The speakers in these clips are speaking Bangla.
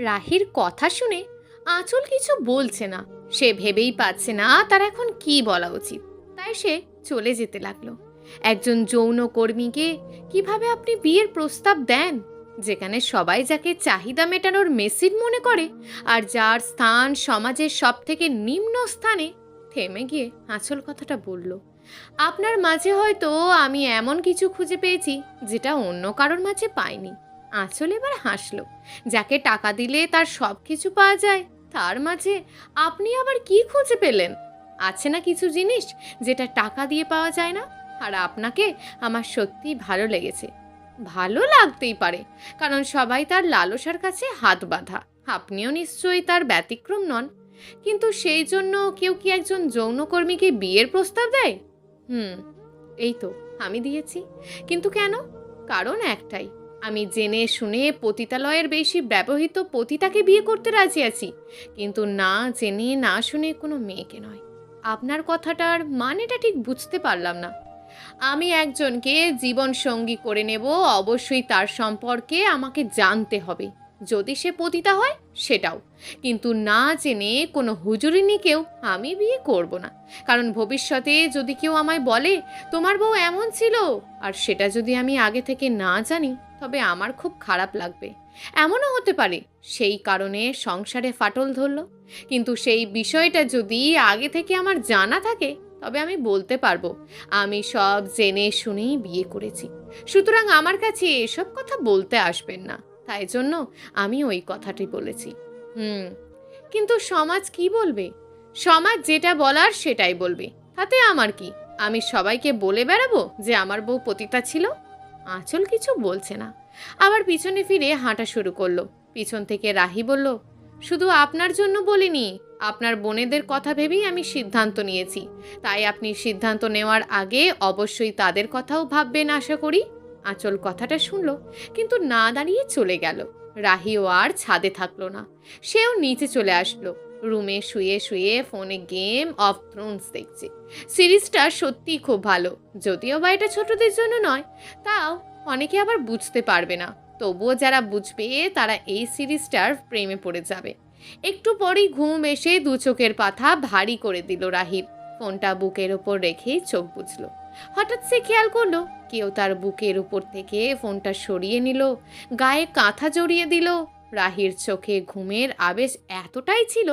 রাহির কথা শুনে আঁচল কিছু বলছে না। সে ভেবেই পাচ্ছে না তার এখন কি বলা উচিত। তাই সে চলে যেতে লাগলো। একজন যৌন কর্মীকে কিভাবে আপনি বিয়ের প্রস্তাব দেন, যেখানে সবাই যাকে চাহিদা মেটানোর মেশিন মনে করে, আর যার স্থান সমাজের সব থেকে নিম্ন স্থানে? থেমে গিয়ে আঁচল কথাটা বলল, আপনার মাঝে হয়তো আমি এমন কিছু খুঁজে পেয়েছি যেটা অন্য কারোর মাঝে পাইনি। আঁচল এবার হাসলো। যাকে টাকা দিলে তার সব কিছু পাওয়া যায়, তার মাঝে আপনি আবার কি খুঁজে পেলেন? আছে না কিছু জিনিস যেটা টাকা দিয়ে পাওয়া যায় না? আর আপনাকে আমার সত্যিই ভালো লেগেছে। ভালো লাগতেই পারে, কারণ সবাই তার লালসার কাছে হাত বাঁধা। আপনিও নিশ্চয়ই তার ব্যতিক্রম নন। কিন্তু সেই জন্য কেউ কি একজন যৌনকর্মীকে বিয়ের প্রস্তাব দেয়? হুম, এই তো আমি দিয়েছি। কিন্তু কেন? কারণ একটাই, আমি জেনে শুনে পতিতালয়ের বেশি ব্যবহৃত পতিতাকে বিয়ে করতে রাজি আছি, কিন্তু না জেনে না শুনে কোনো মেয়েকে নয়। আপনার কথাটার মানেটা ঠিক বুঝতে পারলাম না। আমি একজনকে জীবন সঙ্গী করে নেব, অবশ্যই তার সম্পর্কে আমাকে জানতে হবে। যদি সে পতিতা হয় সেটাও, কিন্তু না জেনে কোনো হুজুরিনীকেও আমি বিয়ে করব না। কারণ ভবিষ্যতে যদি কেউ আমায় বলে তোমার বউ এমন ছিল, আর সেটা যদি আমি আগে থেকে না জানি, তবে আমার খুব খারাপ লাগবে। এমনও হতে পারে সেই কারণে সংসারে ফাটল ধরল, কিন্তু সেই বিষয়টা যদি আগে থেকে আমার জানা থাকে, তবে আমি বলতে পারবো আমি সব জেনে শুনেই বিয়ে করেছি। সুতরাং আমার কাছে এসব কথা বলতে আসবেন না। তাই জন্য আমি ওই কথাটি বলেছি। হুম, কিন্তু সমাজ কি বলবে? সমাজ যেটা বলার সেটাই বলবে, তাতে আমার কি? আমি সবাইকে বলে বেড়াবো যে আমার বউ পতিতা ছিল? আঁচল কিছু বলছে না, আবার পিছনে ফিরে হাঁটা শুরু করলো। পিছন থেকে রাহি বলল, শুধু আপনার জন্য বলিনি, আপনার বোনেদের কথা ভেবেই আমি সিদ্ধান্ত নিয়েছি। তাই আপনি সিদ্ধান্ত নেওয়ার আগে অবশ্যই তাদের কথাও ভাববেন আশা করি। আঁচল কথাটা শুনল, কিন্তু না দাঁড়িয়ে চলে গেল। রাহিও আর ছাদে থাকলো না, সেও নিচে চলে আসলো। রুমে শুয়ে শুয়ে ফোনে গেম অফ থ্রোনস দেখছে। সিরিজটা সত্যিই খুব ভালো, যদিও বা এটা ছোটদের জন্য নয়। তাও অনেকে আবার বুঝতে পারবে না, তবুও যারা বুঝবে তারা এই সিরিজটার প্রেমে পড়ে যাবে। একটু পরেই ঘুম এসে দু চোখের পাতা ভারী করে দিল রাহির। ফোনটা বুকের ওপর রেখেই চোখ বুঝল। হঠাৎ সে খেয়াল করলো কেউ তার বুকের উপর থেকে ফোনটা সরিয়ে নিল, গায়ে কাঁথা জড়িয়ে দিল। রাহির চোখে ঘুমের আবেশ এতটাই ছিল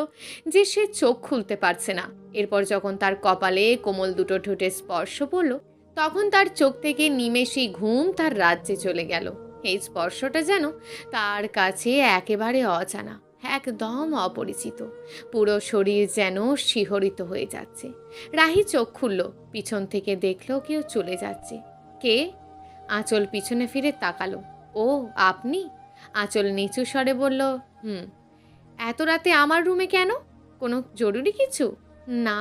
যে সে চোখ খুলতে পারছে না। এরপর যখন তার কপালে কোমল দুটো ঠোঁটের স্পর্শ পড়ল, তখন তার চোখ থেকে নিমেষেই ঘুম তার রাজ্যে চলে গেল। এই স্পর্শটা যেন তার কাছে একেবারে অজানা, একদম অপরিচিত। পুরো শরীর যেন শিহরিত হয়ে যাচ্ছে। রাহি চোখ খুলল, পিছন থেকে দেখলো কেউ চলে যাচ্ছে। কে? আঁচল পিছনে ফিরে তাকালো। ও আপনি? আঁচল নিচু স্বরে বলল, হুম। এত রাতে আমার রুমে কেন? কোনো জরুরি কিছু? না।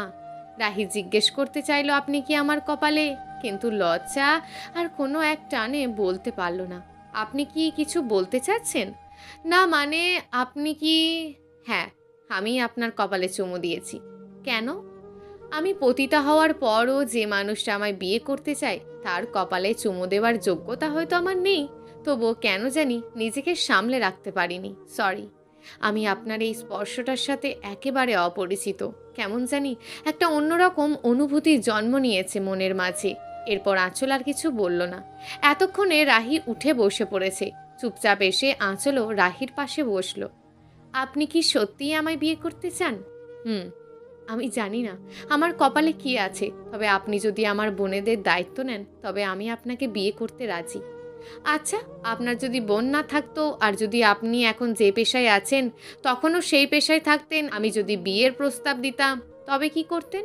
রাহি জিজ্ঞেস করতে চাইলো আপনি কি আমার কপালে, কিন্তু লজ্জা আর কোনো এক টানে বলতে পারল না। আপনি কি কিছু বলতে চাচ্ছেন? না মানে আপনি কি? হ্যাঁ, আমি আপনার কপালে চুমু দিয়েছি। কেন? আমি পতিতা হওয়ার পরও যে মানুষটা আমায় বিয়ে করতে চায় তার কপালে চুমু দেওয়ার যোগ্যতা হয়তো আমার নেই, তবুও কেন জানি নিজেকে সামলে রাখতে পারিনি। সরি। আমি আপনার এই স্পর্শটার সাথে একেবারে অপরিচিত। কেমন জানি একটা অন্যরকম অনুভূতির জন্ম নিয়েছে মনের মাঝে। এরপর আঁচল আর কিছু বলল না। এতক্ষণে রাহি উঠে বসে পড়েছে। চুপচাপ এসে আঁচলও রাহির পাশে বসলো। আপনি কি সত্যিই আমায় বিয়ে করতে চান? হুম। আমি জানি না আমার কপালে কি আছে, তবে আপনি যদি আমার বোনেদের দায়িত্ব নেন, তবে আমি আপনাকে বিয়ে করতে রাজি। আচ্ছা, আপনার যদি বোন না থাকতো, আর যদি আপনি এখন যে পেশায় আছেন তখনও সেই পেশায় থাকতেন, আমি যদি বিয়ের প্রস্তাব দিতাম, তবে কি করতেন?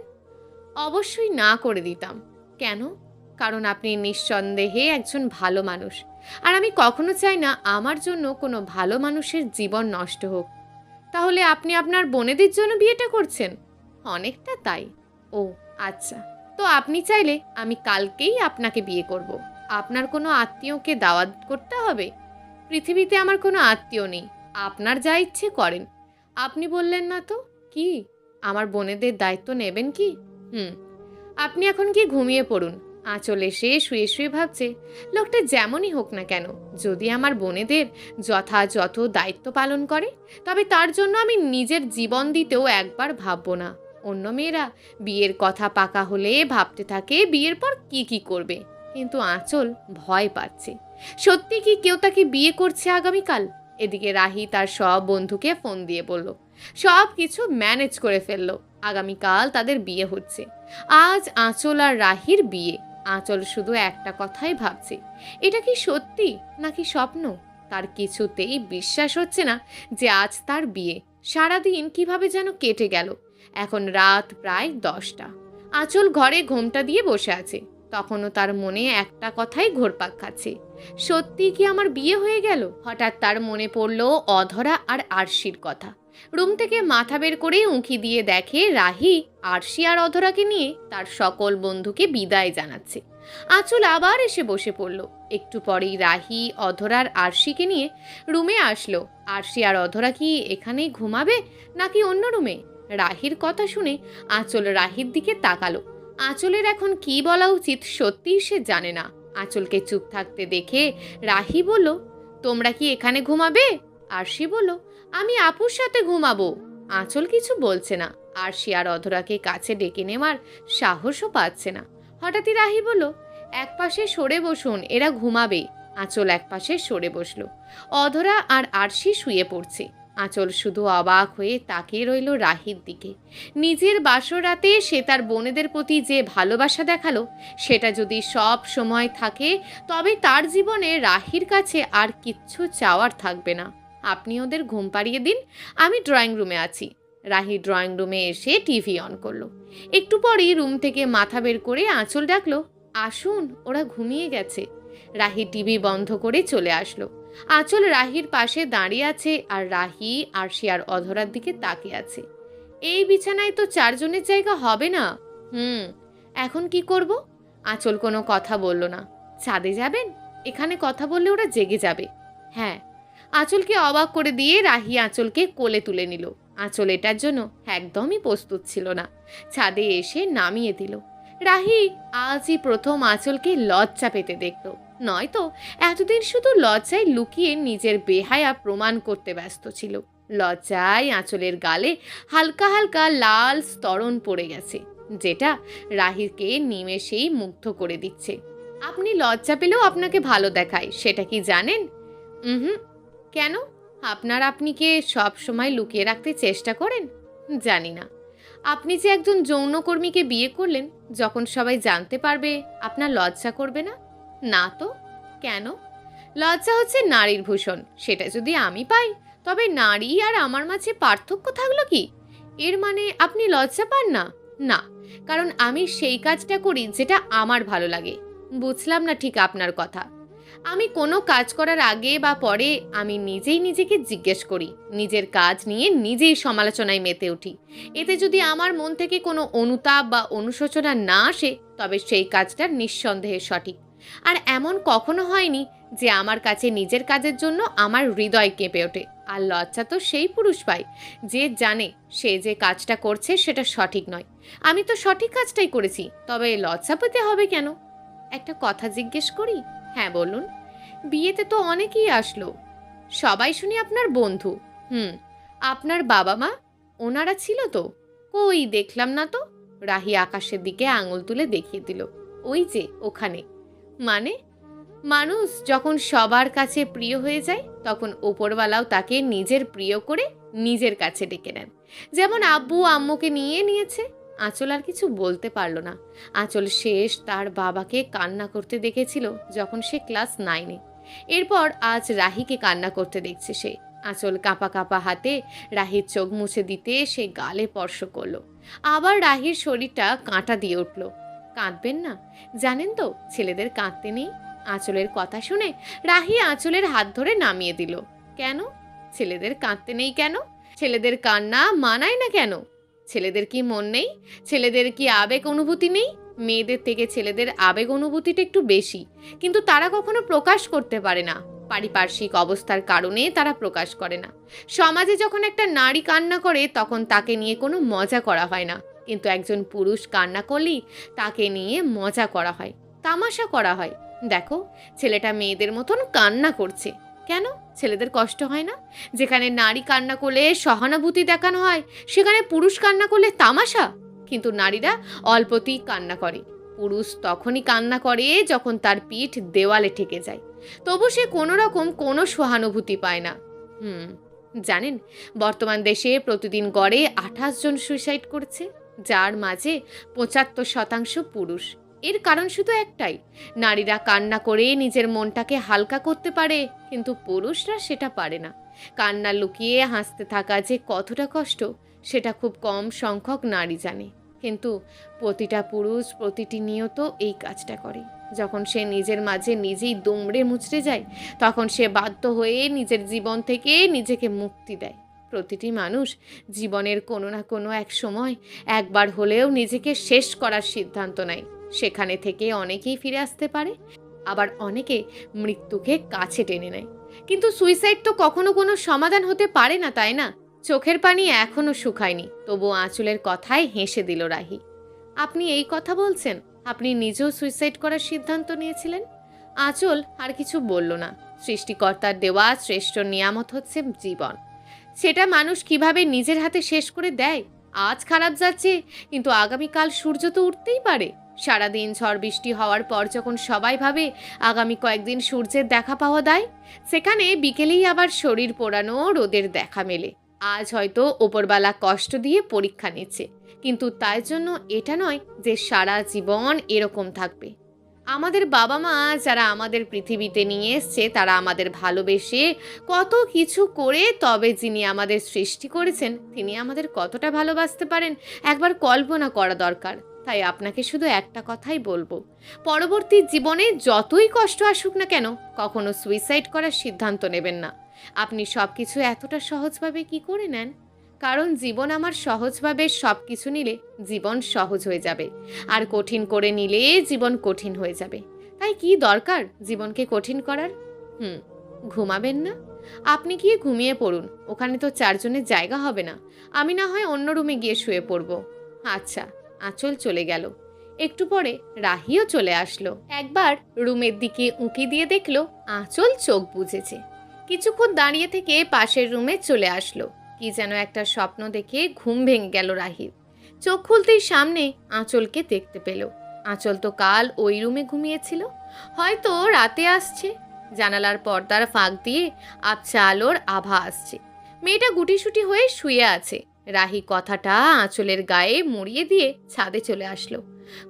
অবশ্যই না করে দিতাম। কেন? কারণ আপনি নিঃসন্দেহে একজন ভালো মানুষ, আর আমি কখনো চাই না আমার জন্য কোনো ভালো মানুষের জীবন নষ্ট হোক। তাহলে আপনি আপনার বোনেদের জন্য বিয়েটা করছেন? অনেকটা তাই। ও আচ্ছা, তো আপনি চাইলে আমি কালকেই আপনাকে বিয়ে করব। আপনার কোনো আত্মীয়কে দাওয়াত করতে হবে? পৃথিবীতে আমার কোনো আত্মীয় নেই। আপনার যা ইচ্ছে করেন। আপনি বললেন না তো? কি? আমার বোনেদের দায়িত্ব নেবেন কি? হুম। আপনি এখন কি ঘুমিয়ে পড়ুন, আঁচল এসে শুয়ে শুয়ে ভাবছে, লোকটা যেমনই হোক না কেন, যদি আমার বোনেদের যথাযথ দায়িত্ব পালন করে, তবে তার জন্য আমি নিজের জীবন দিতেও একবার ভাববো না। অন্য মেয়েরা বিয়ের কথা পাকা হলে ভাবতে থাকে বিয়ের পর কি কি করবে, কিন্তু আঁচল ভয় পাচ্ছে। সত্যি কি কেউ তাকে বিয়ে করছে আগামীকাল? এদিকে রাহি তার সব বন্ধুকে ফোন দিয়ে বলল, সব কিছু ম্যানেজ করে ফেললো, আগামীকাল তাদের বিয়ে হচ্ছে। আজ আঁচল আর রাহির বিয়ে। আঁচল শুধু একটা কথাই ভাবছে, এটা কি সত্যি নাকি স্বপ্ন? তার কিছুতেই বিশ্বাস হচ্ছে না যে আজ তার বিয়ে। সারাদিন কিভাবে যেন কেটে গেল। এখন রাত প্রায় 10টা। আঁচল ঘরে ঘোমটা দিয়ে বসে আছে। তখনও তার মনে একটা কথাই ঘুরপাক খাচ্ছে, সত্যি কি আমার বিয়ে হয়ে গেল? হঠাৎ তার মনে পড়ল অধরা আর আরশির কথা। রুম থেকে মাথা বের করে উঁকি দিয়ে দেখে রাহি আরশি আর অধরাকে নিয়ে তার সকল বন্ধুকে বিদায় জানাচ্ছে। আঁচল আবার এসে বসে পড়ল। একটু পরেই রাহি অধরার আরশিকে নিয়ে রুমে আসলো। আরশি আর অধরা কি এখানেই ঘুমাবে নাকি অন্য রুমে? রাহির কথা শুনে আঁচল রাহির দিকে তাকালো। আঁচলের এখন কি বলা উচিত সত্যিই সে জানে না। আঁচলকে চুপ থাকতে দেখে রাহি বলল, তোমরা কি এখানে ঘুমাবে? আরশি বলল, আমি আপুর সাথে ঘুমাবো। আঁচল কিছু বলছে না। আরশি আর অধরাকে কাছে ডেকে নেওয়ার সাহসও পাচ্ছে না। হঠাৎই রাহি বলল, একপাশে সরে বসুন, এরা ঘুমাবে। আঁচল একপাশে সরে বসলো। অধরা আর আরশি শুয়ে পড়ছে। আঁচল শুধু অবাক হয়ে তাকিয়ে রইল রাহির দিকে। নিজের বাসর রাতে সে তার বোনেদের প্রতি যে ভালোবাসা দেখালো, সেটা যদি সব সময় থাকে, তবে তার জীবনে রাহির কাছে আর কিচ্ছু চাওয়ার থাকবে না। আপনি ওদের ঘুম পাড়িয়ে দিন, আমি ড্রয়িং রুমে আছি। রাহি ড্রয়িং রুমে এসে টিভি অন করলো। একটু পরেই রুম থেকে মাথা বের করে আঁচল ডাকলো, আসুন, ওরা ঘুমিয়ে গেছে। রাহি টিভি বন্ধ করে চলে আসলো। আঁচল রাহির পাশে দাঁড়িয়ে আছে আর রাহি আরশি আর অধরার দিকে তাকিয়ে আছে। এই বিছানায় তো 4 জনের জায়গা হবে না। এখন কি করব? আঁচল কোনো কথা বলল না। ছাদে যাবেন? এখানে কথা বললে ওরা জেগে যাবে। হ্যাঁ। আঁচলকে অবাক করে দিয়ে রাহি আঁচলকে কোলে তুলে নিল। আঁচল এটার জন্য একদমই প্রস্তুত ছিল না। ছাদে এসে নামিয়ে দিল। রাহি আজই প্রথম আঁচলকে লজ্জা পেতে দেখল। নয়তো এতদিন শুধু লজ্জায় লুকিয়ে নিজের বেহায়া প্রমাণ করতে ব্যস্ত ছিল। লজ্জায় আঁচলের গালে হালকা হালকা লাল স্তরণ পড়ে গেছে, যেটা রাহিকে নিমেষেই মুগ্ধ করে দিচ্ছে। আপনি লজ্জা পেলেও আপনাকে ভালো দেখায়, সেটা কি জানেন? হুম। কেন? আপনিকে সব সময় লুকিয়ে রাখতে চেষ্টা করেন? জানি না। আপনি যে একজন যৌনকর্মীকে বিয়ে করলেন, যখন সবাই জানতে পারবে, আপনার লজ্জা করবে না? না তো। কেন? লজ্জা হচ্ছে নারীর ভূষণ। সেটা যদি আমি পাই, তবে নারী আর আমার মাঝে পার্থক্য থাকলো কি? এর মানে আপনি লজ্জা পান না? না, কারণ আমি সেই কাজটা করি যেটা আমার ভালো লাগে। বুঝলাম না ঠিক আপনার কথা। আমি কোনো কাজ করার আগে বা পরে আমি নিজেই নিজেকে জিজ্ঞেস করি, নিজের কাজ নিয়ে নিজেই সমালোচনায় মেতে উঠি। এতে যদি আমার মন থেকে কোনো অনুতাপ বা অনুশোচনা না আসে, তবে সেই কাজটা নিঃসন্দেহে সঠিক। আর এমন কখনো হয়নি যে আমার কাছে নিজের কাজের জন্য আমার হৃদয় কেঁপে ওঠে। আর লজ্জা তো সেই পুরুষ পায় যে জানে সে যে কাজটা করছে সেটা সঠিক নয়। আমি তো সঠিক কাজটাই করেছি, তবে লজ্জা পেতে হবে কেন? একটা কথা জিজ্ঞেস করি? হ্যাঁ বলুন। বিয়েতে তো অনেকেই আসলো, সবাই শুনি আপনার বন্ধু। আপনার বাবা মা, ওনারা ছিল তো? কই, দেখলাম না তো। রাহি আকাশের দিকে আঙুল তুলে দেখিয়ে দিল, ওই যে ওখানে। মানে? মানুষ যখন সবার কাছে প্রিয় হয়ে যায়, তখন ওপরওয়ালাও তাকে নিজের প্রিয় করে নিজের কাছে ডেকে নেন, যেমন আব্বু আম্মুকে নিয়েছে। আঁচল আর কিছু বলতে পারল না। আঁচল শেষ তার বাবাকে কান্না করতে দেখেছিল যখন সে ক্লাস 9-এ। এরপর আজ রাহিকে কান্না করতে দেখছে সে। আঁচল কাঁপা কাঁপা হাতে রাহির চোখ মুছে দিতে সে গালে স্পর্শ করলো। আবার রাহির শরীরটা কাঁটা দিয়ে উঠল। কাঁদবেন না, জানেন তো ছেলেদের কাঁদতে নেই। আঁচলের কথা শুনে রাহি আঁচলের হাত ধরে নামিয়ে দিল। কেন? ছেলেদের কাঁদতে নেই কেন? ছেলেদের কান্না মানায় না কেন? ছেলেদের কি মন নেই? ছেলেদের কি আবেগ অনুভূতি নেই? মেয়েদের থেকে ছেলেদের আবেগ অনুভূতিটা একটু বেশি, কিন্তু তারা কখনো প্রকাশ করতে পারে না। পারিপার্শ্বিক অবস্থার কারণে তারা প্রকাশ করে না। সমাজে যখন একটা নারী কান্না করে, তখন তাকে নিয়ে কোনো মজা করা হয় না, কিন্তু একজন পুরুষ কান্না করলেই তাকে নিয়ে মজা করা হয়। তামাশা করা হয়। দেখো, ছেলেটা মেয়েদের মতন কান্না করছে। কেন ছেলেদের কষ্ট হয় না? যেখানে নারী কান্না করলে সহানুভূতি দেখানো হয়, সেখানে পুরুষ কান্না করলে তামাশা। কিন্তু নারীরা অল্পতেই কান্না করে। পুরুষ তখনই কান্না করে যখন তার পিঠ দেওয়ালে ঠেকে যায়। তবু সে কোনো রকম কোনো সহানুভূতি পায় না। জানেন, বর্তমান দেশে প্রতিদিন গড়ে 28 জন সুইসাইড করছে, যার মাঝে 75% পুরুষ। এর কারণ শুধু একটাই, নারীরা কান্না করে নিজের মনটাকে হালকা করতে পারে, কিন্তু পুরুষরা সেটা পারে না। কান্না লুকিয়ে হাসতে থাকা যে কতটা কষ্ট, সেটা খুব কম সংখ্যক নারী জানে। কিন্তু প্রতিটা পুরুষ প্রতিটি নিয়ত এই কাজটা করে। যখন সে নিজের মাঝে নিজেই দুমড়ে মুচড়ে যায়, তখন সে বাধ্য হয়ে নিজের জীবন থেকে নিজেকে মুক্তি দেয়। প্রতিটি মানুষ জীবনের কোনো না কোনো এক সময় একবার হলেও নিজেকে শেষ করার সিদ্ধান্ত নেয়। সেখানে থেকে অনেকেই ফিরে আসতে পারে, আবার অনেকে মৃত্যুকে কাছে টেনে নেয়। কিন্তু সুইসাইড তো কখনো কোনো সমাধান হতে পারে না, তাই না? চোখের পানি এখনো শুকায়নি, তবু আঁচলের কথায় হেসে দিল রাহি। আপনি এই কথা বলছেন? আপনি নিজেও সুইসাইড করার সিদ্ধান্ত নিয়েছিলেন? আঁচল আর কিছু বলল না। সৃষ্টিকর্তার দেওয়া শ্রেষ্ঠ নিয়ামত হচ্ছে জীবন। সেটা মানুষ কিভাবে নিজের হাতে শেষ করে দেয়। আজ খারাপ যাচ্ছে, কিন্তু আগামীকাল সূর্য তো উঠতেই পারে। সারাদিন ঝড় বৃষ্টি হওয়ার পর যখন সবাই ভাবে আগামী কয়েকদিন সূর্যের দেখা পাওয়া যায়, সেখানে বিকেলেই আবার শরীর পোড়ানো রোদের দেখা মেলে। আজ হয়তো ওপরবেলা কষ্ট দিয়ে পরীক্ষা নিচ্ছে, কিন্তু তাই জন্য এটা নয় যে সারা জীবন এরকম থাকবে। আমাদের বাবা মা যারা আমাদের পৃথিবীতে নিয়ে এসছে, তারা আমাদের ভালোবেসে কত কিছু করে তবে যিনি আমাদের সৃষ্টি করেছেন তিনি আমাদের কতটা ভালোবাসতে পারেন একবার কল্পনা করা দরকার। তাই আপনাকে শুধু একটা কথাই বলবো, পরবর্তী জীবনে যতই কষ্ট আসুক না কেন, কখনো সুইসাইড করার সিদ্ধান্ত নেবেন না। আপনি সব কিছু এতটা সহজভাবে কি করে নেন? কারণ জীবন আমার সহজভাবে সব কিছু নিলে জীবন সহজ হয়ে যাবে, আর কঠিন করে নিলে জীবন কঠিন হয়ে যাবে। তাই কি দরকার জীবনকে কঠিন করার? ঘুমাবেন না? আপনি গিয়ে ঘুমিয়ে পড়ুন, ওখানে তো 4 জনের জায়গা হবে না। আমি না হয় অন্য রুমে গিয়ে শুয়ে পড়ব। আচ্ছা। আঁচল চলে গেল। একটু পরে রাহিও চলে আসলো। একবার রুমের দিকে উঁকি দিয়ে দেখলো আঁচল চোখ বুজেছে। কিছুক্ষণ দাঁড়িয়ে থেকে পাশের রুমে চলে আসলো। কি যেন একটা স্বপ্ন দেখে ঘুম ভেঙে গেল রাহির। চোখ খুলতেই সামনে আঁচলকে দেখতে পেল। আঁচল তো কাল ওই রুমে ঘুমিয়েছিল, হয়তো রাতে আসছে। জানালার পর্দার ফাঁক দিয়ে আবছা আলোর আভা আসছে। মেয়েটা গুটিসুটি হয়ে শুয়ে আছে। রাহি কথাটা আঁচলের গায়ে মুড়িয়ে দিয়ে ছাদে চলে আসলো।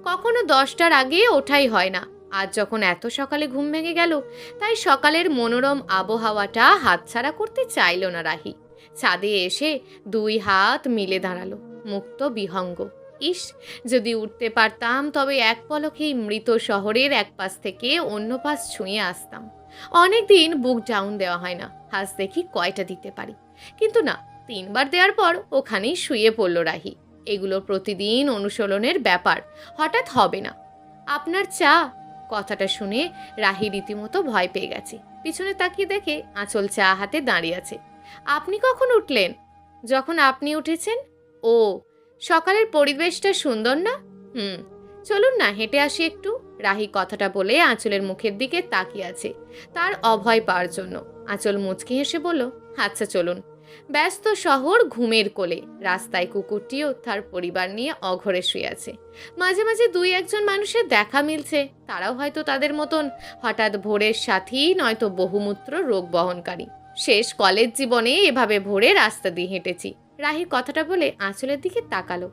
কখনো 10টার আগে ওঠাই হয় না। আজ যখন এত সকালে ঘুম ভেঙে গেল, তাই সকালের মনোরম আবহাওয়াটা হাতছাড়া করতে চাইল না রাহি। ছাদে এসে 2 হাত মিলে দাঁড়ালো, মুক্ত বিহঙ্গ। ইস, যদি উঠতে পারতাম তবে এক পলকেই মৃত শহরের এক পাশ থেকে অন্য পাশ ছুঁয়ে আসতাম। অনেকদিন বুক ডাউন দেওয়া হয় না, আজ দেখি কয়টা দিতে পারি। কিন্তু না, 3 বার দেওয়ার পর ওখানেই শুয়ে পড়ল রাহি। এগুলো প্রতিদিন অনুশীলনের ব্যাপার, হঠাৎ হবে না। আপনার চা? কথাটা শুনে রাহি রীতিমতো ভয় পেয়ে গেছে। পিছনে তাকিয়ে দেখে আঁচল চা হাতে দাঁড়িয়ে আছে। আপনি কখন উঠলেন? যখন আপনি উঠেছেন। ও, সকালের পরিবেশটা সুন্দর না? চলুন না হেঁটে আসি একটু। রাহি কথাটা বলে আঁচলের মুখের দিকে তাকিয়ে আছে, তার অভয় পাওয়ার জন্য। আঁচল মুচকি হেসে বলল, আচ্ছা চলুন। ব্যস্ত শহর ঘুমের কোলে, রাস্তায় কুকুরটিও তার পরিবার নিয়ে অঘরে শুয়ে আছে। মাঝে মাঝে 2-1 মানুষের দেখা মিলছে, তারাও হয়তো তাদের মতন হঠাৎ ভোরের সাথী, নয়তো বহুমূত্র রোগ বহনকারী। শেষ কলেজ জীবনে এভাবে ভোরে রাস্তা দিয়ে হেঁটেছি। রাহি কথাটা বলে আঁচলের দিকে তাকালো।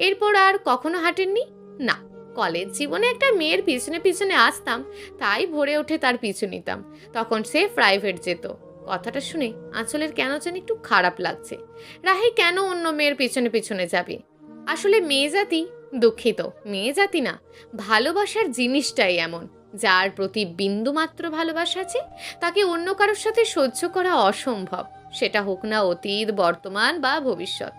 এরপর আর কখনো হাঁটেননি? না, কলেজ জীবনে একটা মেয়ের পিছনে পিছনে আসতাম, তাই ভোরে উঠে তার পিছু নিতাম। তখন সে প্রাইভেট যেত। কথাটা শুনে আঁচলের কেন যেন একটু খারাপ লাগছে। রাহি কেন অন্য মেয়ের পিছনে পিছনে যাবে? আসলে মেয়ে জাতি, দুঃখিত, মেয়ে জাতি না, ভালোবাসার জিনিসটাই এমন, যার প্রতি বিন্দুমাত্র ভালোবাসা আছে তাকে অন্য কারোর সাথে সহ্য করা অসম্ভব। সেটা হোক না অতীত, বর্তমান বা ভবিষ্যৎ।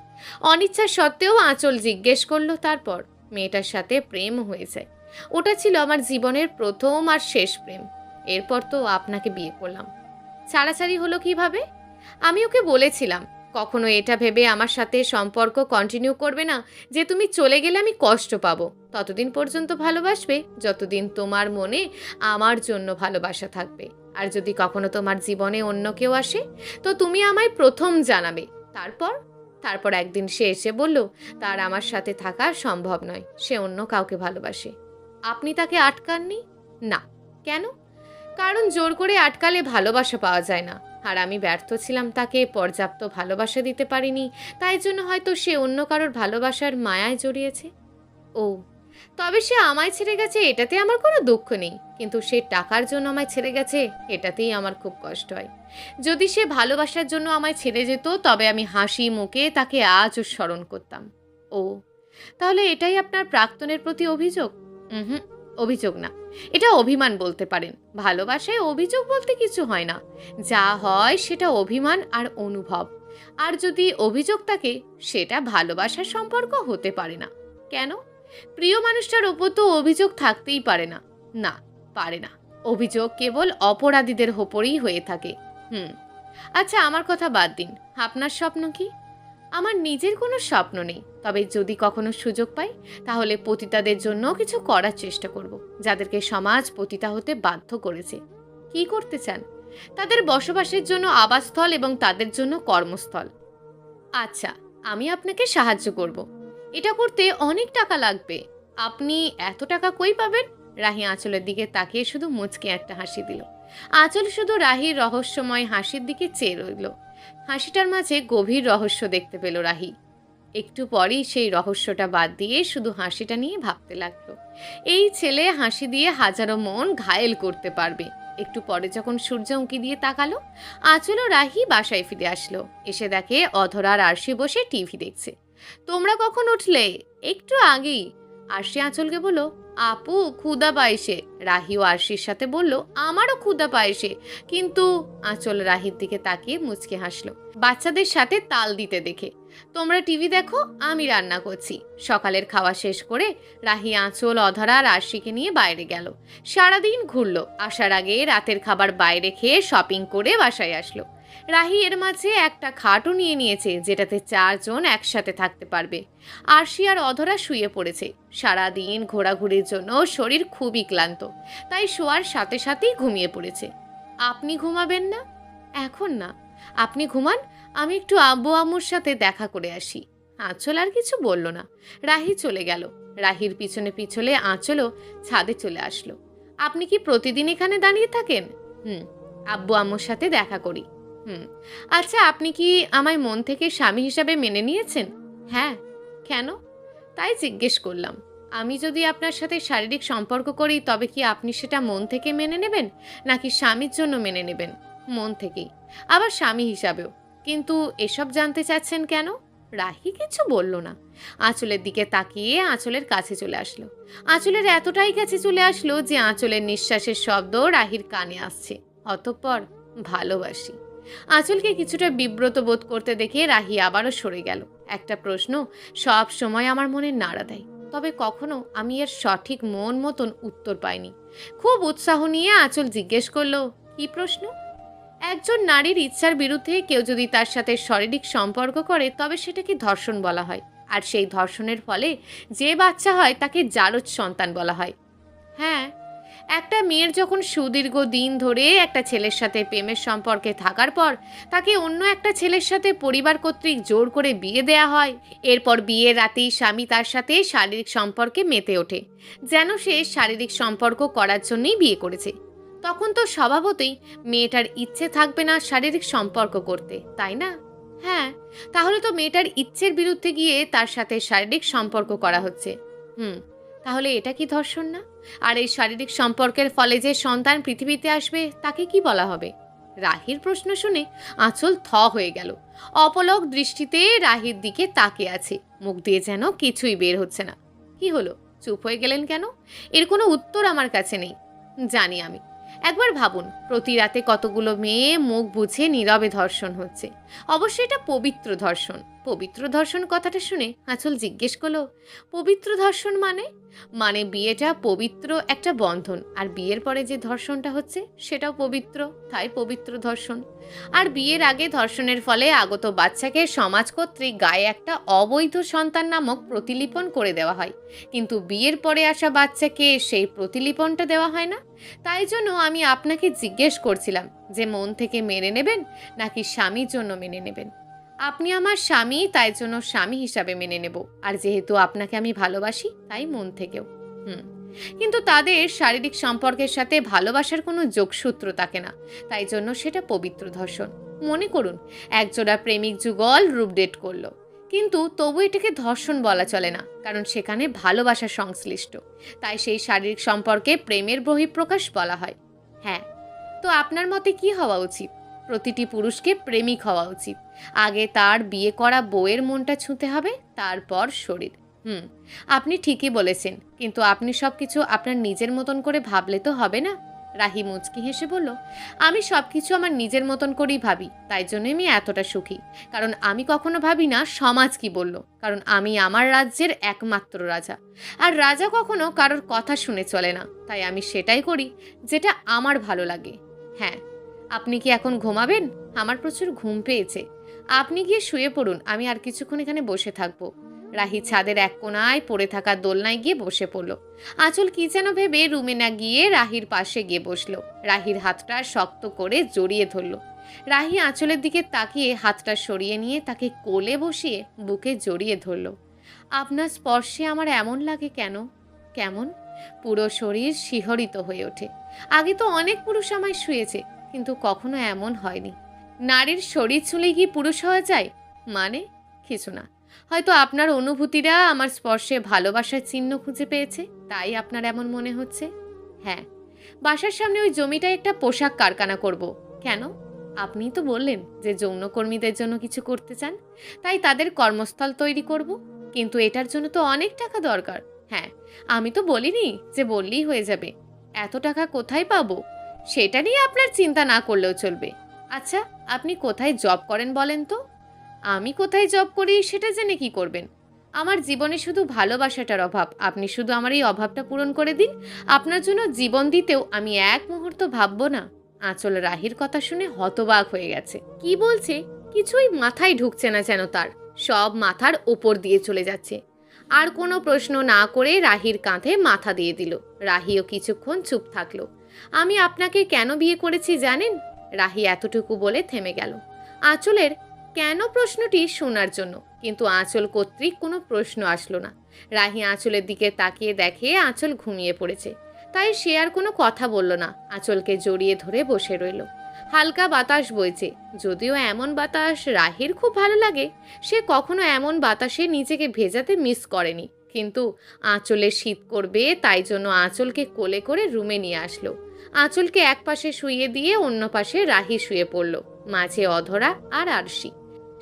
অনিচ্ছা সত্ত্বেও আঁচল জিজ্ঞেস করলো তারপর। মেয়েটার সাথে প্রেম হয়ে যায়। ওটা ছিল আমার জীবনের প্রথম আর শেষ প্রেম। এরপর তো আপনাকে বিয়ে করলাম। ছাড়াছাড়ি হলো কিভাবে? আমি ওকে বলেছিলাম কখনো এটা ভেবে আমার সাথে সম্পর্ক কন্টিনিউ করবে না যে তুমি চলে গেলে আমি কষ্ট পাবো। ততদিন পর্যন্ত ভালোবাসবে যতদিন তোমার মনে আমার জন্য ভালোবাসা থাকবে। আর যদি কখনো তোমার জীবনে অন্য কেউ আসে তো তুমি আমায় প্রথম জানাবে। তারপর তারপর একদিন সে এসে বলল তার আমার সাথে থাকা সম্ভব নয়, সে অন্য কাউকে ভালোবাসে। আপনি তাকে আটকাননি? না। কেন? কারণ জোর করে আটকালে ভালোবাসা পাওয়া যায় না। আর আমি ব্যর্থ ছিলাম, তাকে পর্যাপ্ত ভালোবাসা দিতে পারিনি, তাই জন্য হয়তো সে অন্য কারোর ভালোবাসার মায়ায় জড়িয়েছে। ও, তবে সে আমায় ছেড়ে গেছে এটাতে আমার কোনো দুঃখ নেই, কিন্তু সে টাকার জন্য আমায় ছেড়ে গেছে এটাতেই আমার খুব কষ্ট হয়। যদি সে ভালোবাসার জন্য আমায় ছেড়ে যেত তবে আমি হাসি মুখে তাকে আজও স্মরণ করতাম। ও, তাহলে এটাই আপনার প্রাক্তনের প্রতি অভিযোগ? হুম, অভিযোগ না, এটা অভিমান বলতে পারেন। ভালোবাসায় অভিযোগ বলতে কিছু হয় না, যা হয় সেটা অভিমান আর অনুভব। আর যদি অভিযোগ থাকে সেটা ভালোবাসার সম্পর্ক হতে পারে না। কেন? প্রিয় মানুষটার ওপর তো অভিযোগ থাকতেই পারে না। না, পারে না। অভিযোগ কেবল অপরাধীদের ওপরেই হয়ে থাকে। হুম, আচ্ছা আমার কথা বাদ দিন, আপনার স্বপ্ন কি? আমার নিজের কোনো স্বপ্ন নেই, তবে যদি কখনো সুযোগ পাই তাহলে পতিতাদের জন্য কিছু করার চেষ্টা করব, যাদেরকে সমাজ পতিতা হতে বাধ্য করেছে। কি করতে চান? তাদের বসবাসের জন্য আবাসস্থল এবং তাদের জন্য কর্মস্থল। আচ্ছা, আমি আপনাকে সাহায্য করব। এটা করতে অনেক টাকা লাগবে। আপনি এত টাকা কই পাবেন? রাহি আঁচলের দিকে তাকিয়ে শুধু মুচকে একটা হাসি দিল। আঁচল শুধু রাহির রহস্যময় হাসির দিকে চেয়ে রইল। হাসিটার মাঝে গভীর রহস্য দেখতে পেল রাহি। একটু পরেই সেই রহস্যটা বাদ দিয়ে শুধু হাসিটা নিয়ে ভাবতে লাগলো। এই ছেলে হাসি দিয়ে হাজারো মন ঘায়েল করতে পারবে। একটু পরে যখন সূর্য উঁকি দিয়ে তাকালো, আঁচল ও রাহি বাসায় ফিরে আসলো। এসে দেখে অধরা আর আরশি বসে টিভি দেখছে। তোমরা কখন উঠলে? একটু আগেই। আরশি আঁচলকে বলল, আপু ক্ষুদা পাইছে। রাহি ও আরশির সাথে বলল, আমারও ক্ষুদা পাইছে। কিন্তু আঁচল রাহির দিকে তাকিয়ে মুচকে হাসলো, বাচ্চাদের সাথে তাল দিতে দেখে। তোমরা টিভি দেখো, আমি রান্না করছি। সকালের খাওয়া শেষ করে রাহি আঁচল, অধরা আর আরশিকে নিয়ে বাইরে গেল। সারাদিন ঘুরলো। আসার আগে রাতের খাবার বাইরে খেয়ে শপিং করে বাসায় আসলো। রাহি এর মাঝে একটা খাটও নিয়ে নিয়েছে, যেটাতে 4 জন একসাথে থাকতে পারবে। আরশি আর অধরা শুয়ে পড়েছে। সারাদিন ঘোরাঘুরির জন্য শরীর খুবই ক্লান্ত, তাই শোয়ার সাথে সাথেই ঘুমিয়ে পড়েছে। আপনি ঘুমাবেন না? এখন না, আপনি ঘুমান, আমি একটু আব্বু আম্মুর সাথে দেখা করে আসি। আঁচল আর কিছু বলল না। রাহি চলে গেল। রাহির পিছনে পিছনে আঁচলও ছাদে চলে আসলো। আপনি কি প্রতিদিন এখানে দাঁড়িয়ে থাকেন? হুম, আব্বু আম্মুর সাথে দেখা করি। হুম, আচ্ছা আপনি কি আমায় মন থেকে স্বামী হিসাবে মেনে নিয়েছেন? হ্যাঁ। কেন? তাই জিজ্ঞেস করলাম। আমি যদি আপনার সাথে শারীরিক সম্পর্ক করি তবে কি আপনি সেটা মন থেকে মেনে নেবেন, নাকি স্বামীর জন্য মেনে নেবেন? মন থেকেই, আবার স্বামী হিসাবেও। কিন্তু এসব জানতে চাচ্ছেন কেন? রাহি কিছু বলল না। আঁচলের দিকে তাকিয়ে আঁচলের কাছে চলে আসলো। আঁচলের এতটাই কাছে চলে আসলো যে আঁচলের নিঃশ্বাসের শব্দ রাহির কানে আসছে। অতঃপর ভালোবাসি। আঁচলকে কিছুটা বিব্রত বোধ করতে দেখে রাহি আবারও সরে গেল। একটা প্রশ্ন সব সময় আমার মনে নাড়া দেয়, তবে কখনো আমি এর সঠিক মন মতন উত্তর পাইনি। খুব উৎসাহ নিয়ে আঁচল জিজ্ঞেস করলো, কি প্রশ্ন? একজন নারীর ইচ্ছার বিরুদ্ধে কেউ যদি তার সাথে শারীরিক সম্পর্ক করে তবে সেটাকে ধর্ষণ বলা হয়, আর সেই ধর্ষণের ফলে যে বাচ্চা হয় তাকে জারজ সন্তান বলা হয়। হ্যাঁ, একটা মেয়ের যখন সুদীর্ঘ দিন ধরে একটা ছেলের সাথে প্রেমের সম্পর্কে থাকার পর তাকে অন্য একটা ছেলের সাথে পরিবার কর্তৃক জোর করে বিয়ে দেয়া হয়, এরপর বিয়ের রাতেই স্বামী তার সাথে শারীরিক সম্পর্কে মেতে ওঠে, যেন সে শারীরিক সম্পর্ক করার জন্যই বিয়ে করেছে, তখন তো স্বভাবতই মেয়েটার ইচ্ছে থাকবে না শারীরিক সম্পর্ক করতে, তাই না? হ্যাঁ, তাহলে তো মেয়েটার ইচ্ছের বিরুদ্ধে গিয়ে তার সাথে শারীরিক সম্পর্ক করা হচ্ছে। হুম, তাহলে এটা কি ধর্ষণ না? আর এই শারীরিক সম্পর্কের ফলে যে সন্তান পৃথিবীতে আসবে তাকে কি বলা হবে? রাহির প্রশ্ন শুনে আঁচল থ হয়ে গেল। অপলক দৃষ্টিতে রাহির দিকে তাকিয়ে আছে, মুখ দিয়ে যেন কিছুই বের হচ্ছে না। কি হলো, চুপ হয়ে গেলেন কেন? এর কোনো উত্তর আমার কাছে নেই। জানি আমি। একবার ভাবুন, প্রতি রাতে কতগুলো মেয়ে মুখ বুঝে নীরবে ধর্ষণ হচ্ছে। অবশ্যই এটা পবিত্র ধর্ষণ। পবিত্র ধর্ষণ কথাটা শুনে আঁচল জিজ্ঞেস করলো, পবিত্র ধর্ষণ মানে? মানে বিয়েটা পবিত্র একটা বন্ধন, আর বিয়ের পরে যে ধর্ষণটা হচ্ছে সেটাও পবিত্র, তাই পবিত্র ধর্ষণ। আর বিয়ের আগে ধর্ষণের ফলে আগত বাচ্চাকে সমাজ কর্তৃক গায়ে একটা অবৈধ সন্তান নামক প্রতিলিপন করে দেওয়া হয়, কিন্তু বিয়ের পরে আসা বাচ্চাকে সেই প্রতিলিপনটা দেওয়া হয় না। তাই জন্য আমি আপনাকে জিজ্ঞেস করছিলাম যে মন থেকে মেনে নেবেন নাকি স্বামীর জন্য মেনে নেবেন। আপনি আমার স্বামী, তাই জন্য স্বামী হিসাবে মেনে নেব, আর যেহেতু আপনাকে আমি ভালোবাসি তাই মন থেকেও। কিন্তু তাদের শারীরিক সম্পর্কের সাথে ভালোবাসার কোনো যোগসূত্র থাকে না, তাই জন্য সেটা পবিত্র ধর্ষণ। মনে করুন একজোড়া প্রেমিক যুগল রূপ ডেট করলো, কিন্তু তবু এটাকে ধর্ষণ বলা চলে না, কারণ সেখানে ভালোবাসা সংশ্লিষ্ট, তাই সেই শারীরিক সম্পর্কে প্রেমের বহিঃপ্রকাশ বলা হয়। হ্যাঁ, তো আপনার মতে কি হওয়া উচিত? প্রতিটি পুরুষকে প্রেমিক হওয়া উচিত। আগে তার বিয়ে করা বউয়ের মনটা ছুঁতে হবে, তারপর শরীর। আপনি ঠিকই বলেছেন, কিন্তু আপনি সব কিছু আপনার নিজের মতন করে ভাবলে তো হবে না। রাহি মুচকি হেসে বলল, আমি সব কিছু আমার নিজের মতন করেই ভাবি, তাই জন্য আমি এতটা সুখী। কারণ আমি কখনো ভাবি না সমাজ কি বলল, কারণ আমি আমার রাজ্যের একমাত্র রাজা, আর রাজা কখনো কারোর কথা শুনে চলে না। তাই আমি সেটাই করি যেটা আমার ভালো লাগে। হ্যাঁ, আপনি কি এখন ঘুমাবেন? আমার প্রচুর ঘুম পেয়েছে। আপনি গিয়ে শুয়ে পড়ুন, আমি আর কিছুক্ষণ এখানে বসে থাকবো। রাহি ছাদের এক কোণায় পড়ে থাকা দোলনায় গিয়ে বসে পড়ল। আঁচল কি যেন ভেবে রুমে না গিয়ে রাহির পাশে গিয়ে বসলো। রাহির হাতটা শক্ত করে জড়িয়ে ধরল। রাহি আঁচলের দিকে তাকিয়ে হাতটা সরিয়ে নিয়ে তাকে কোলে বসিয়ে বুকে জড়িয়ে ধরল। আপনার স্পর্শে আমার এমন লাগে কেন? কেমন? পুরো শরীর শিহরিত হয়ে ওঠে। আগে তো অনেক পুরুষ আমায় শুয়েছে, কিন্তু কখনো এমন হয়নি। নারীর শরীর ছুঁলে কি পুরুষ হওয়া যায়? মানে কিছু না, হয়তো আপনার অনুভূতিরা আমার স্পর্শে ভালোবাসার চিহ্ন খুঁজে পেয়েছে, তাই আপনার এমন মনে হচ্ছে। হ্যাঁ, বাসার সামনে ওই জমিটায় একটা পোশাক কারখানা করব। কেন? আপনিই তো বললেন যে যৌনকর্মীদের জন্য কিছু করতে চান, তাই তাদের কর্মস্থল তৈরি করব। কিন্তু এটার জন্য তো অনেক টাকা দরকার। হ্যাঁ, আমি তো বলিনি যে বললেই হয়ে যাবে। এত টাকা কোথায় পাবো সেটা নিয়ে আপনার চিন্তা না করলেও চলবে। আচ্ছা, আপনি কোথায় জব করেন বলেন তো? আমি কোথায় জব করি সেটা জেনে কি করবেন? আমার জীবনে শুধু ভালোবাসাটার অভাব, আপনি শুধু আমার এই অভাবটা পূরণ করে দিন। আপনার জন্য জীবন দিতেও আমি এক মুহূর্ত ভাববো না। আঁচল রাহির কথা শুনে হতবাক হয়ে গেছে। কি বলছে কিছুই মাথায় ঢুকছে না যেন তার, সব মাথার ওপর দিয়ে চলে যাচ্ছে। আর কোনো প্রশ্ন না করে রাহির কাঁধে মাথা দিয়ে দিল। রাহিও কিছুক্ষণ চুপ থাকলো। আমি আপনাকে কেন বিয়ে করেছি জানেন? রাহি এতটুকু বলে থেমে গেল আঁচলের কেন প্রশ্নটি শোনার জন্য, কিন্তু আঁচল কর্তৃক কোনো প্রশ্ন আসলো না। রাহি আঁচলের দিকে তাকিয়ে দেখে আঁচল ঘুমিয়ে পড়েছে, তাই সে আর কোনো কথা বলল না। আঁচলকে জড়িয়ে ধরে বসে রইল। হালকা বাতাস বইছে, যদিও এমন বাতাস রাহির খুব ভালো লাগে। সে কখনো এমন বাতাসে নিজেকে ভেজাতে মিস করেনি, কিন্তু আঁচলে শীত করবে তাই জন্য আঁচলকে কোলে করে রুমে নিয়ে আসলো। আঁচলকে এক পাশে শুইয়ে দিয়ে অন্য পাশে রাহি শুয়ে পড়ল, মাঝে অধরা আর আরশি।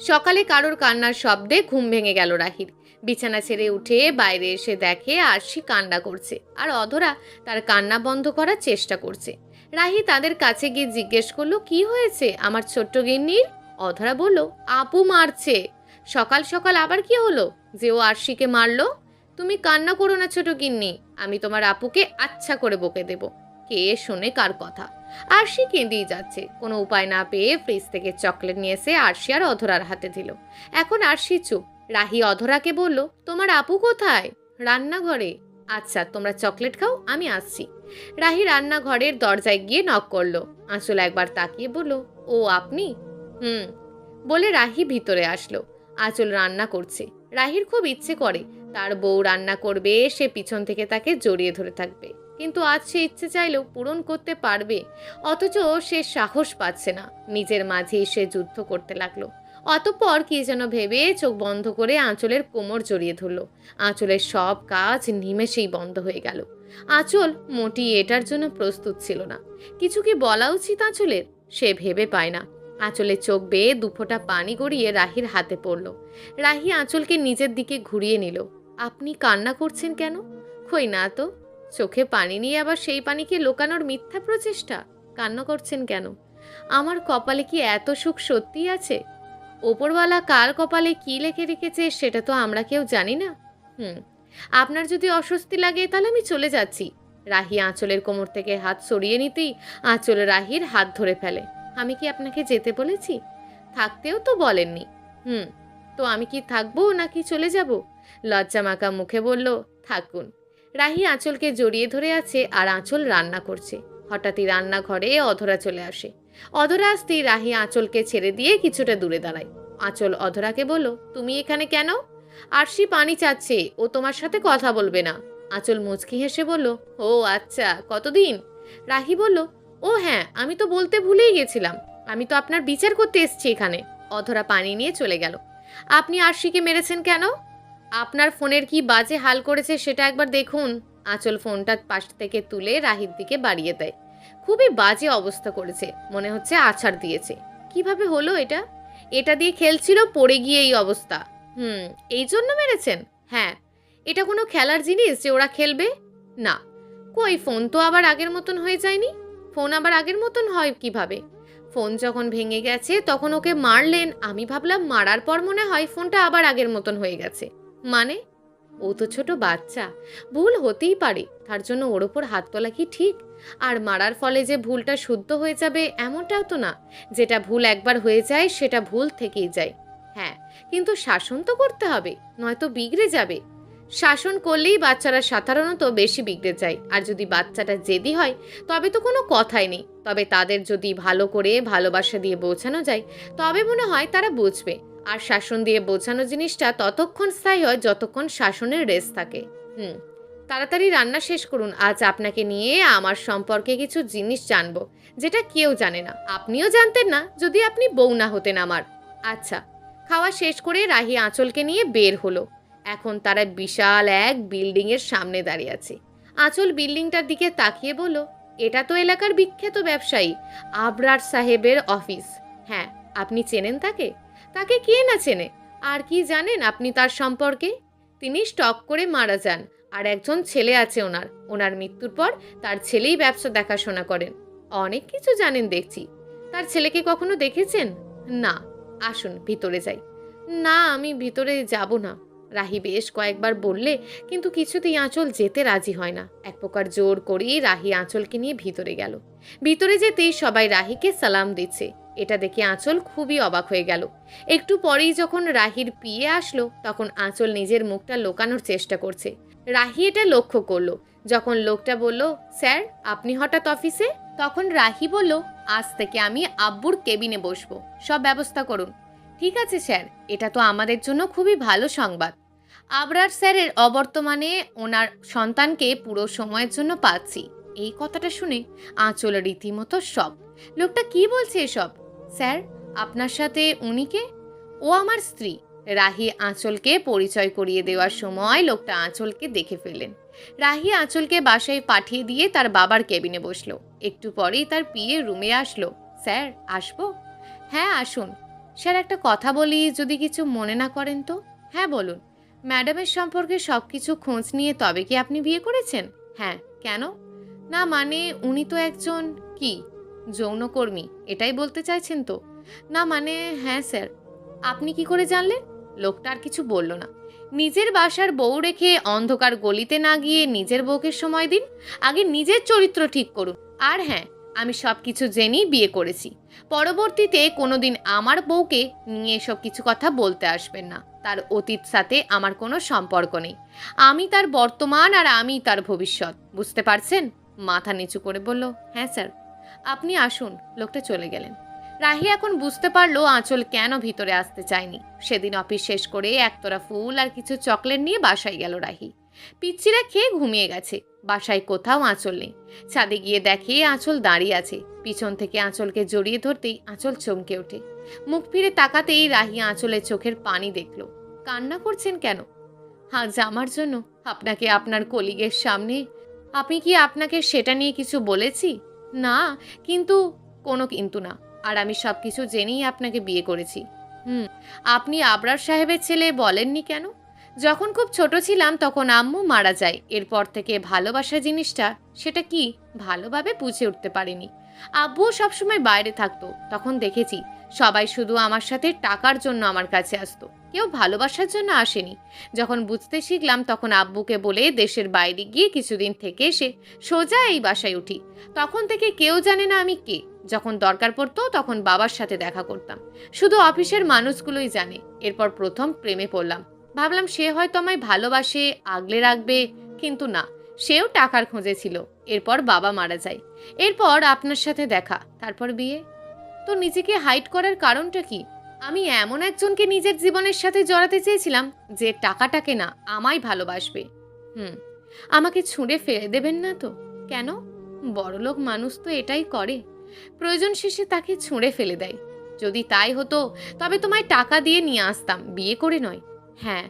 সকালে কারোর কান্নার শব্দে ঘুম ভেঙে গেল রাহির। বিছানা ছেড়ে উঠে বাইরে এসে দেখে আরশি কান্না করছে আর অধরা তার কান্না বন্ধ করার চেষ্টা করছে। রাহি তাদের কাছে গিয়ে জিজ্ঞেস করলো, কি হয়েছে আমার ছোট্ট গিন্নির? অধরা বলল, আপু মারছে। সকাল সকাল আবার কি হলো যে ও আরশিকে মারলো? তুমি কান্না করো না ছোট গিন্নি, আমি তোমার আপুকে আচ্ছা করে বকে দেব। কে শোনে কার কথা? আরশি কেঁদেই যাচ্ছে। কোনো উপায় না পেয়ে ফ্রিজ থেকে চকলেট নিয়ে এসে আরশি আর অধরার হাতে দিল। এখন আরশি চুপ। রাহি অধরাকে বলল, তোমার আপু কোথায়? রান্নাঘরে। আচ্ছা, তোমরা চকলেট খাও, আমি আসছি। রাহি রান্নাঘরের দরজায় গিয়ে নক করলো। আঁচল একবার তাকিয়ে বলল, ও আপনি? বলে রাহি ভিতরে আসলো। আঁচল রান্না করছে। রাহির খুব ইচ্ছে করে তার বউ রান্না করবে, সে পিছন থেকে তাকে জড়িয়ে ধরে থাকবে, কিন্তু আজ সে ইচ্ছে চাইলেও পূরণ করতে পারবে, অথচ সে সাহস পাচ্ছে না। নিজের মাঝেই সে যুদ্ধ করতে লাগলো। অতঃপর কি যেন ভেবে চোখ বন্ধ করে আঁচলের কোমর জড়িয়ে ধরল। আঁচলের সব কাজ নিমেষেই বন্ধ হয়ে গেল। আঁচল মোটেই এটার জন্য প্রস্তুত ছিল না। কিছু কি বলা উচিত আঁচলের, সে ভেবে পায় না। আঁচলের চোখ বেয়ে দুফোঁটা পানি গড়িয়ে রাহির হাতে পড়ল। রাহি আঁচলকে নিজের দিকে ঘুরিয়ে নিল। আপনি কান্না করছেন কেন? কই না তো। চোখে পানি নিয়ে আবার সেই পানিকে লোকানোর মিথ্যা প্রচেষ্টা। কান্না করছেন কেন? আমার কপালে কি এত সুখ সত্যিই আছে? ওপরওয়ালা কার কপালে কি লিখে রেখেছে সেটা তো আমরা কেউ জানি না। আপনার যদি অস্বস্তি লাগে তাহলে আমি চলে যাচ্ছি। রাহি আঁচলের কোমর থেকে হাত সরিয়ে নিতেই আঁচল রাহির হাত ধরে ফেলে। আমি কি আপনাকে যেতে বলেছি? থাকতেও তো বলেননি। হুম, তো আমি কি থাকবো নাকি চলে যাব? লজ্জামাখা মুখে বলল, থাকুন। রাহি আঁচলকে জড়িয়ে ধরে আছে আর আঁচল রান্না করছে। হঠাৎই রান্নাঘরে অধরা চলে আসে। অধরা আসতেই রাহি আঁচলকে ছেড়ে দিয়ে কিছুটা দূরে দাঁড়ায়। আঁচল অধরাকে বলল, তুমি এখানে কেন? আরশি পানি চাচ্ছে, ও তোমার সাথে কথা বলবে না। আঁচল মুচকি হেসে বলল, ও আচ্ছা, কতদিন? রাহি বলল, ও হ্যাঁ, আমি তো বলতে ভুলেই গেছিলাম, আমি তো আপনার বিচার করতে এসেছি এখানে। অধরা পানি নিয়ে চলে গেল। আপনি আরশিকে মেরেছেন কেন? আপনার ফোনের কি বাজে হাল করেছে সেটা একবার দেখুন। আঁচল ফোনটা পাশ থেকে তুলে রাহির দিকে বাড়িয়ে দেয়। খুবই বাজে অবস্থা করেছে, মনে হচ্ছে আছাড় দিয়েছে। কিভাবে হলো এটা? এটা দিয়ে খেলছিল, পড়ে গিয়ে এই অবস্থা। হুম, এই জন্য মেরেছেন? হ্যাঁ। এটা কোনো খেলার জিনিস যে ওরা খেলবে? না। কই, ফোন তো আবার আগের মতন হয়ে যায়নি। ফোন আবার আগের মতন হয় কিভাবে? ফোন যখন ভেঙে গেছে তখন ওকে মারলেন, আমি ভাবলাম মারার পর মনে হয় ফোনটা আবার আগের মতন হয়ে গেছে। মানে? ও তো ছোট বাচ্চা, ভুল হতেই পারে, তার জন্য ওর ওপর হাত তোলা কি ঠিক? আর মারার ফলে যে ভুলটা শুদ্ধ হয়ে যাবে এমনটাও তো না। যেটা ভুল একবার হয়ে যায় সেটা ভুল থেকেই যায়। হ্যাঁ, কিন্তু শাসন তো করতে হবে, নয়তো বিগড়ে যাবে। শাসন করলেই বাচ্চারা সাধারণত বেশি বিগড়ে যায়। আর যদি বাচ্চাটা জেদি হয় তবে তো কোনো কথাই নেই। তবে তাদের যদি ভালো করে ভালোবাসা দিয়ে বোঝানো যায় তবে মনে হয় তারা বুঝবে। আর শাসন দিয়ে বোঝানো জিনিসটা ততক্ষণ স্থায়ী হয় যতক্ষণ শাসনের রেস থাকে। হুম, তাড়াতাড়ি রান্না শেষ করুন। আজ আপনাকে নিয়ে আমার সম্পর্কে কিছু জিনিস জানবো, যেটা কেউ জানে না। আপনিও জানতেন না যদি আপনি বউ না হতেন আমার। আচ্ছা। খাওয়া শেষ করে রাহি আঁচলকে নিয়ে বের হলো। এখন তারা বিশাল এক বিল্ডিংয়ের সামনে দাঁড়িয়ে আছে। আঁচল বিল্ডিংটার দিকে তাকিয়ে বলল, এটা তো এলাকার বিখ্যাত ব্যবসায়ী আবরার সাহেবের অফিস। হ্যাঁ, আপনি চেনেন তাকে? তাকে কে না চেনে? আর কি জানেন আপনি তার সম্পর্কে? তিনি স্টক করে মারা যান, আর একজন ছেলে আছে ওনার। ওনার মৃত্যুর পর তার ছেলেই ব্যবসা দেখাশোনা করেন। অনেক কিছু জানেন দেখছি। তার ছেলেকে কখনো দেখেছেন? না। আসুন ভিতরে যাই। না, আমি ভিতরে যাব না। রাহি বেশ কয়েকবার বললে কিন্তু কিছুতেই আঁচল যেতে রাজি হয় না। এক প্রকার জোর করেই রাহি আঁচলকে নিয়ে ভিতরে গেল। ভিতরে যেতেই সবাই রাহিকে সালাম দিচ্ছে। এটা দেখে আঁচল খুবই অবাক হয়ে গেল। একটু পরেই যখন রাহির পিয়ে আসলো তখন আঁচল নিজের মুখটা লুকানোর চেষ্টা করছে। রাহি এটা লক্ষ্য করলো। যখন লোকটা বলল, স্যার আপনি হঠাৎ অফিসে? তখন রাহি বলল, আজ থেকে আমি আব্বুর কেবিনে বসবো, সব ব্যবস্থা করুন। ঠিক আছে স্যার, এটা তো আমাদের জন্য খুবই ভালো সংবাদ। আবরার স্যারের অবর্তমানে ওনার সন্তানকে পুরো সময়ের জন্য পাচ্ছি। এই কথাটা শুনে আঁচল রীতিমতো শক। লোকটা কি বলছে এসব? স্যার, আপনার সাথে উনি কে? ও আমার স্ত্রী। রাহি আঁচলকে পরিচয় করিয়ে দেওয়ার সময় লোকটা আঁচলকে দেখে ফেললেন। রাহি আঁচলকে বাসায় পাঠিয়ে দিয়ে তার বাবার কেবিনে বসলো। একটু পরেই তার পিয়ে রুমে আসলো। স্যার আসবো? হ্যাঁ আসুন। স্যার একটা কথা বলি, যদি কিছু মনে না করেন তো? হ্যাঁ বলুন। ম্যাডামের সম্পর্কে সব কিছু খোঁজ নিয়ে তবে কি আপনি বিয়ে করেছেন? হ্যাঁ। কেন? না মানে উনি তো একজন কি যৌনকর্মী, এটাই বলতে চাইছেন তো? না মানে হ্যাঁ স্যার। আপনি কি করে জানলেন? লোকটা আর কিছু বলল না। নিজের বাসার বউ রেখে অন্ধকার গলিতে না গিয়ে নিজের বউকে সময় দিন। আগে নিজের চরিত্র ঠিক করুন। আর হ্যাঁ, আমি সব কিছু জেনেই বিয়ে করেছি। পরবর্তীতে কোনোদিন আমার বউকে নিয়ে এসব কিছু কথা বলতে আসবেন না। তার অতীত সাথে আমার কোনো সম্পর্ক নেই। আমি তার বর্তমান আর আমি তার ভবিষ্যৎ, বুঝতে পারছেন? মাথা নিচু করে বলল, হ্যাঁ স্যার। আপনি আসুন। লোকটা চলে গেলেন। রাহি এখন বুঝতে পারলো আঁচল কেন ভিতরে আসতে চায়নি। সেদিন অফিস শেষ করে একতরা ফুল আর কিছু চকলেট নিয়ে বাসায় গেল রাহি। পিচ্চিরা খেয়ে ঘুমিয়ে গেছে। বাসায় কোথাও আঁচল নেই। ছাদে গিয়ে দেখে আঁচল দাঁড়িয়ে আছে। পিছন থেকে আঁচলকে জড়িয়ে ধরতেই আঁচল চমকে ওঠে। মুখ ফিরে তাকাতেই রাহি আঁচলের চোখের পানি দেখলো। কান্না করছেন কেন? আজ আমার জন্য? আপনাকে আপনার কলিগের সামনে? আমি কি আপনাকে সেটা নিয়ে কিছু বলেছি? না, কিন্তু কোনো কিন্তু না। আর আমি সব কিছু জেনেই আপনাকে বিয়ে করেছি। হুম, আপনি আবরার সাহেবের ছেলে বলেননি কেন? যখন খুব ছোট ছিলাম তখন আম্মু মারা যায়। এরপর থেকে ভালোবাসা জিনিসটা সেটা কি ভালোভাবে বুঝে উঠতে পারিনি। আব্বুও সবসময় বাইরে থাকতো, তখন দেখেছি সবাই শুধু আমার সাথে টাকার জন্য আমার কাছে আসতো, কেউ ভালোবাসার জন্য আসেনি। যখন বুঝতে শিখলাম তখন আব্বুকে বলে দেশের বাইরে গিয়ে কিছুদিন থেকে এসে সোজা এই বাসায় উঠি। তখন থেকে কেউ জানে না আমি কে। যখন দরকার পড়তো তখন বাবার সাথে দেখা করতাম, শুধু অফিসের মানুষগুলোই জানে। এরপর প্রথম প্রেমে পড়লাম, ভাবলাম সে হয়তো আমায় ভালোবাসে, আগলে রাখবে, কিন্তু না, সেও টাকার খোঁজে ছিল। এরপর বাবা মারা যায়, এরপর আপনার সাথে দেখা, তারপর বিয়ে। তো নিজেকে হাইড করার কারণটা কি? আমি এমন একজনকে নিজের জীবনের সাথে জড়াতে চেয়েছিলাম যে টাকাটাকে না, আমায় ভালোবাসবে। হুম, আমাকে ছুঁড়ে ফেলে দেবেন না তো? কেন? বড়লোক মানুষ তো এটাই করে, প্রয়োজন শেষে তাকে ছুঁড়ে ফেলে দেয়। যদি তাই হতো তবে তোমায় টাকা দিয়ে নিয়ে আসতাম, বিয়ে করে নয়। হ্যাঁ,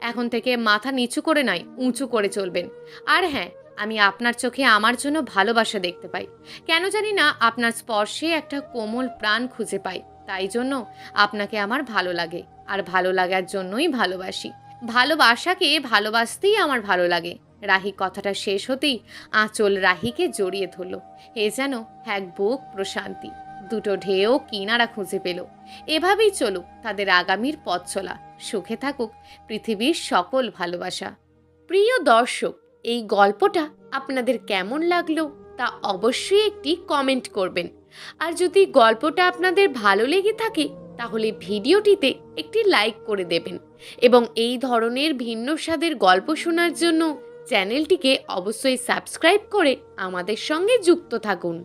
এখন থেকে মাথা নিচু করে নয়, উঁচু করে চলবেন। আর হ্যাঁ, আমি আপনার চোখে আমার জন্য ভালোবাসা দেখতে পাই। কেন জানি না, আপনার স্পর্শে একটা কোমল প্রাণ খুঁজে পাই। তাই জন্য আপনাকে আমার ভালো লাগে, আর ভালো লাগার জন্যই ভালোবাসি। ভালোবাসাকে ভালোবাসতেই আমার ভালো লাগে। রাহি কথাটা শেষ হতেই আঁচল রাহিকে জড়িয়ে ধরল। এ যেন এক বুক প্রশান্তি, দুটো ঢেউ কিনারা খুঁজে পেল। এভাবেই চলুক তাদের আগামীর পথ চলা, সুখে থাকুক পৃথিবীর সকল ভালোবাসা। প্রিয় দর্শক, এই গল্পটা আপনাদের কেমন লাগলো তা অবশ্যই একটি কমেন্ট করবেন। আর যদি গল্পটা আপনাদের ভালো লেগে থাকে তাহলে ভিডিওটিতে একটি লাইক করে দেবেন, এবং এই ধরনের ভিন্ন স্বাদের গল্প শোনার জন্য চ্যানেলটিকে অবশ্যই সাবস্ক্রাইব করে আমাদের সঙ্গে যুক্ত থাকুন।